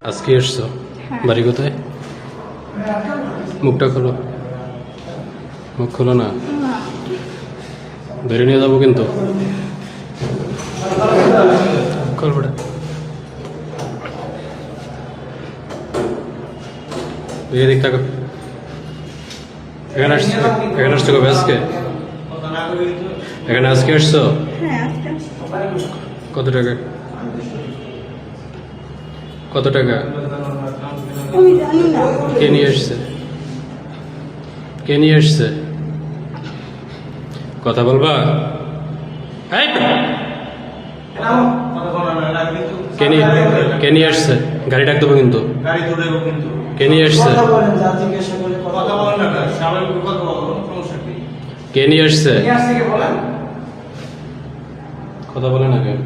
আজকে এসছো? বাড়ি কোথায়? মুখটা খোলো, মুখ খোলো না, ধরে নিয়ে যাবো কিন্তু। খোলবটা দিক থাকো। এখানে আসছো, এখানে আসছো কবে? আজকে এখানে আজকে আসছো? কত টাকা? কত টাকা? কে নিয়ে এসছে? কে নিয়ে এসছে? কথা বলবা? কে নিয়ে আসছে? গাড়ি ডাক দেবো কিন্তু। কে নিয়ে আসছে? কে নিয়ে আসছে? কথা বলে না কেন?